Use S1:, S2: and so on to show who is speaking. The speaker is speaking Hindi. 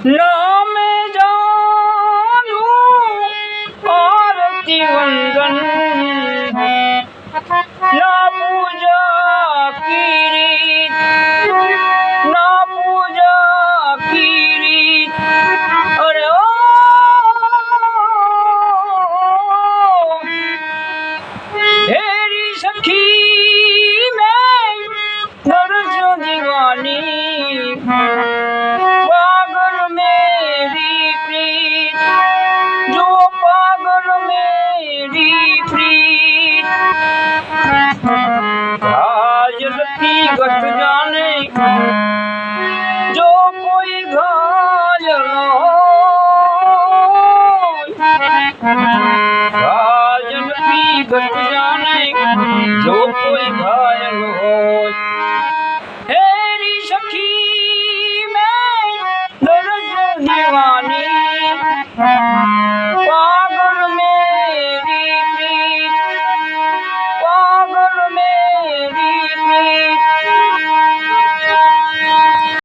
S1: नाम जानू आरती वंदन ना पूजा की रीत ना पूजा की रीत अरे ओ तेरी सखी मैं दर्ज दीवानी पागल मेरी प्रीत जो पागल मेरी प्रीत घायल की गठ जाने जो कोई घायल घायल की गठ जाने जो कोई घायल हो